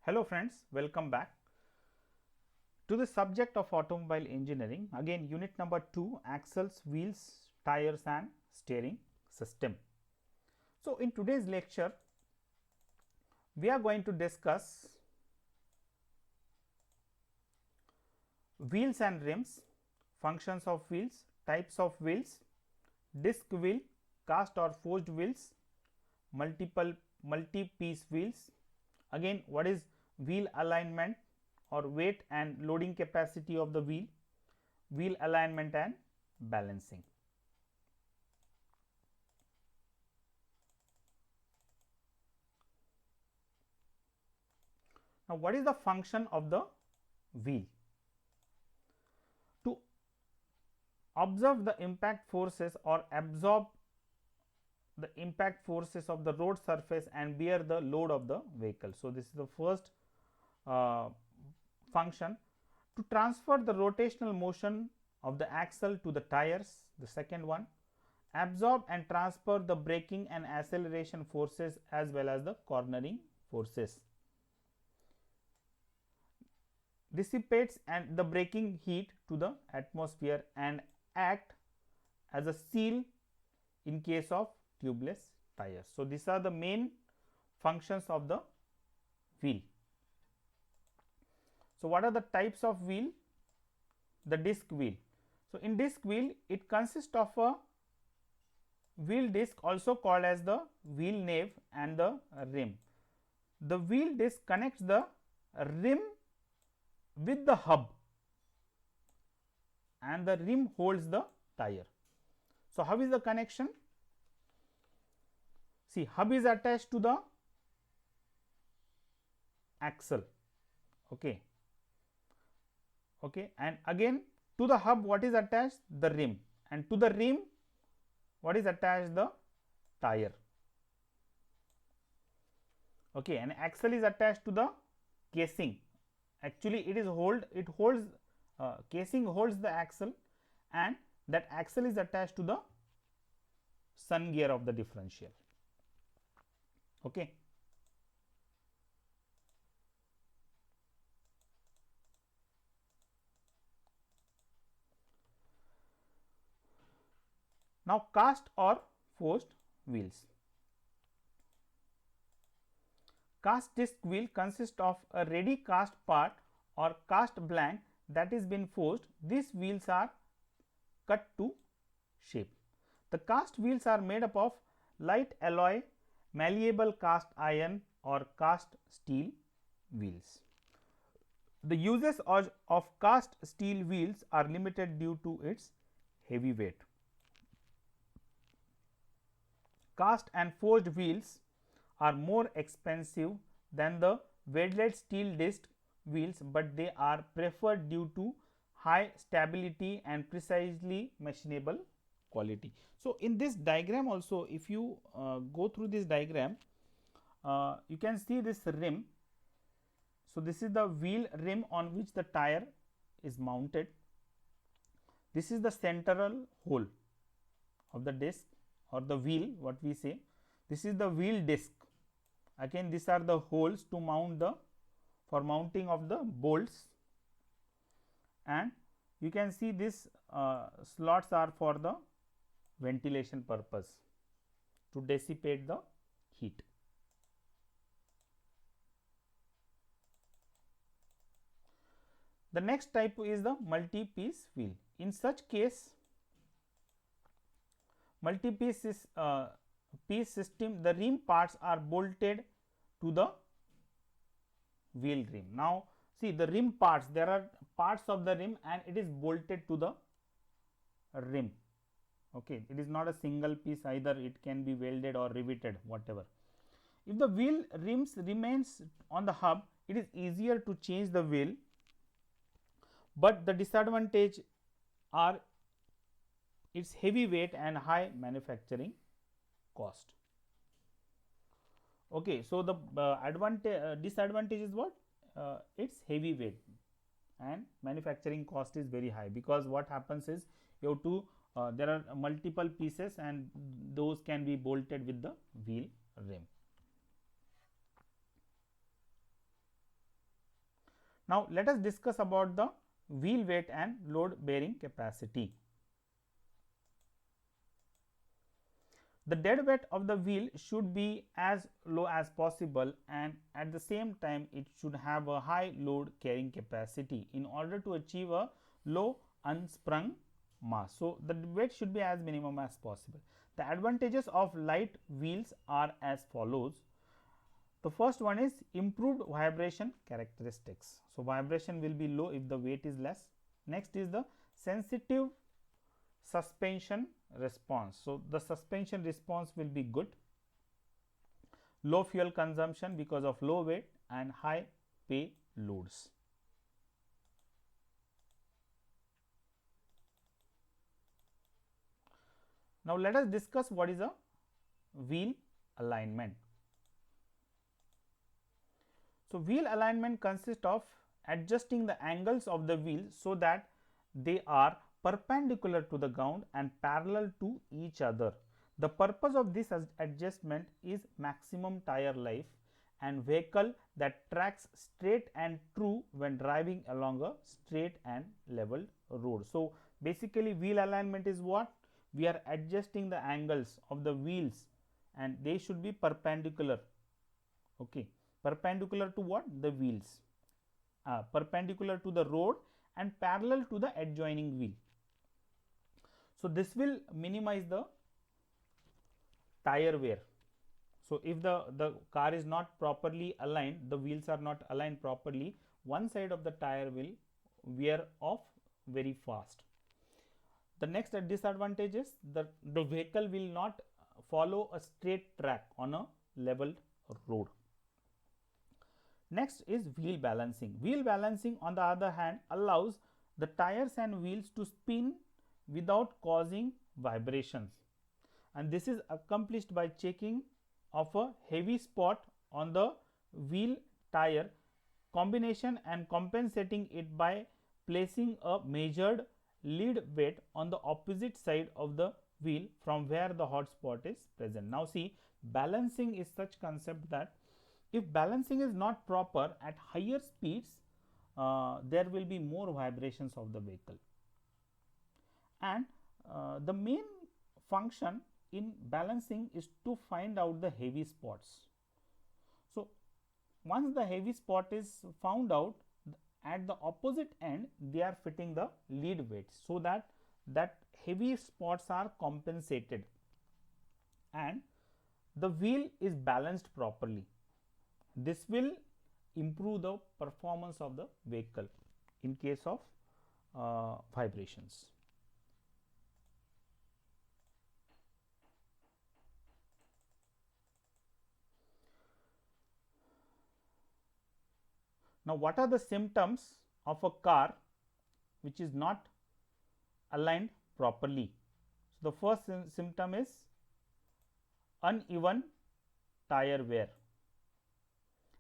Hello friends, welcome back to the subject of automobile engineering. Again unit number 2, axles, wheels, tires and steering system. So in today's lecture we are going to discuss wheels and rims, functions of wheels, types of wheels, disc wheel, cast or forged wheels, multi-piece wheels. Again, what is wheel alignment or weight and loading capacity of the wheel alignment and balancing. Now, what is the function of the wheel? To observe the impact forces or absorb the impact forces of the road surface and bear the load of the vehicle. So, this is the first function. To transfer the rotational motion of the axle to the tires, the second one. Absorb and transfer the braking and acceleration forces as well as the cornering forces. Dissipates and the braking heat to the atmosphere and act as a seal in case of tubeless tires. So, these are the main functions of the wheel. So, what are the types of wheel? The disc wheel. So, in disc wheel it consists of a wheel disc also called as the wheel nave and the rim. The wheel disc connects the rim with the hub and the rim holds the tire. So, how is the connection? See, hub is attached to the axle, okay, and again to the hub what is attached? The rim, and to the rim what is attached? The tire, okay, and axle is attached to the casing. Actually, it holds casing holds the axle, and that axle is attached to the sun gear of the differential. Okay. Now, cast or forged wheels. Cast disc wheel consists of a ready cast part or cast blank that is been forged. These wheels are cut to shape. The cast wheels are made up of light alloy, malleable cast iron or cast steel wheels. The uses of cast steel wheels are limited due to its heavy weight. Cast and forged wheels are more expensive than the welded steel disc wheels, but they are preferred due to high stability and precisely machinable quality. So, in this diagram also, if you go through this diagram, you can see this rim. So, this is the wheel rim on which the tire is mounted. This is the central hole of the disc or the wheel, what we say. This is the wheel disc. Again, these are the holes to mount the for mounting of the bolts, and you can see this slots are for the ventilation purpose to dissipate the heat. The next type is the multi-piece wheel. In such case, multi-piece piece system, the rim parts are bolted to the wheel rim. Now, see the rim parts, there are parts of the rim and it is bolted to the rim. Okay, it is not a single piece either, it can be welded or riveted, whatever. If the wheel rims remains on the hub, it is easier to change the wheel, but the disadvantage are its heavy weight and high manufacturing cost. Okay, so the disadvantage is what? Its heavy weight and manufacturing cost is very high, because what happens is you have to there are multiple pieces and those can be bolted with the wheel rim. Now, let us discuss about the wheel weight and load bearing capacity. The dead weight of the wheel should be as low as possible, and at the same time it should have a high load carrying capacity in order to achieve a low unsprung mass. So, the weight should be as minimum as possible. The advantages of light wheels are as follows. The first one is improved vibration characteristics. So, vibration will be low if the weight is less. Next is the sensitive suspension response. So, the suspension response will be good. Low fuel consumption because of low weight and high payloads. Now, let us discuss what is a wheel alignment. So, wheel alignment consists of adjusting the angles of the wheel so that they are perpendicular to the ground and parallel to each other. The purpose of this adjustment is maximum tire life and vehicle that tracks straight and true when driving along a straight and level road. So, basically wheel alignment is what? We are adjusting the angles of the wheels and they should be perpendicular. Okay. Perpendicular to what? The wheels. Perpendicular to the road and parallel to the adjoining wheel. So, this will minimize the tire wear. So, if the car is not properly aligned, the wheels are not aligned properly, one side of the tire will wear off very fast. The next disadvantage is that the vehicle will not follow a straight track on a level road. Next is wheel balancing. Wheel balancing on the other hand allows the tires and wheels to spin without causing vibrations, and this is accomplished by checking of a heavy spot on the wheel tire combination and compensating it by placing a measured lead weight on the opposite side of the wheel from where the hot spot is present. Now, see, balancing is such concept that if balancing is not proper at higher speeds, there will be more vibrations of the vehicle, and the main function in balancing is to find out the heavy spots. So, once the heavy spot is found out, at the opposite end they are fitting the lead weights so that heavy spots are compensated and the wheel is balanced properly. This will improve the performance of the vehicle in case of vibrations. Now, what are the symptoms of a car which is not aligned properly? So, the first symptom is uneven tire wear.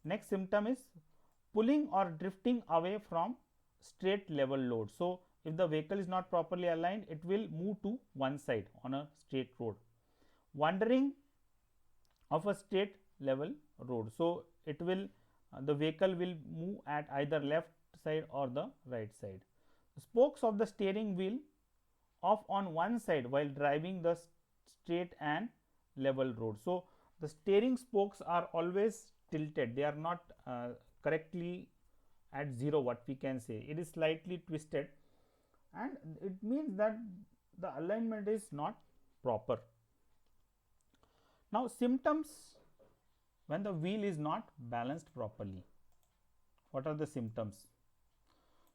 Next symptom is pulling or drifting away from straight level load. So, if the vehicle is not properly aligned, it will move to one side on a straight road. Wandering of a straight level road. So, it will the vehicle will move at either left side or the right side. The spokes of the steering wheel off on one side while driving the straight and level road. So, the steering spokes are always tilted, they are not correctly at zero, what we can say, it is slightly twisted, and it means that the alignment is not proper. Now, symptoms when the wheel is not balanced properly. What are the symptoms?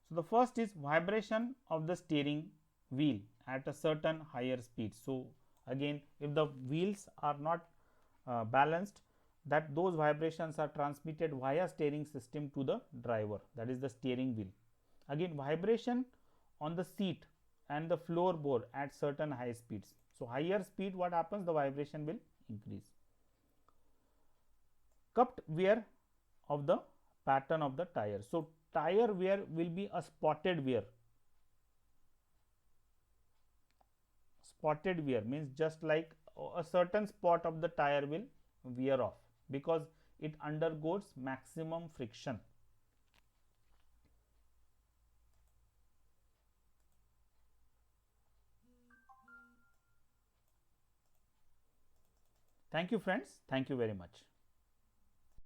So, the first is vibration of the steering wheel at a certain higher speed. So, again, if the wheels are not balanced, that those vibrations are transmitted via steering system to the driver, that is the steering wheel. Again, vibration on the seat and the floorboard at certain high speeds. So, higher speed, what happens? The vibration will increase. Cupped wear of the pattern of the tire. So, tire wear will be a spotted wear. Spotted wear means just like a certain spot of the tire will wear off because it undergoes maximum friction. Thank you friends. Thank you very much.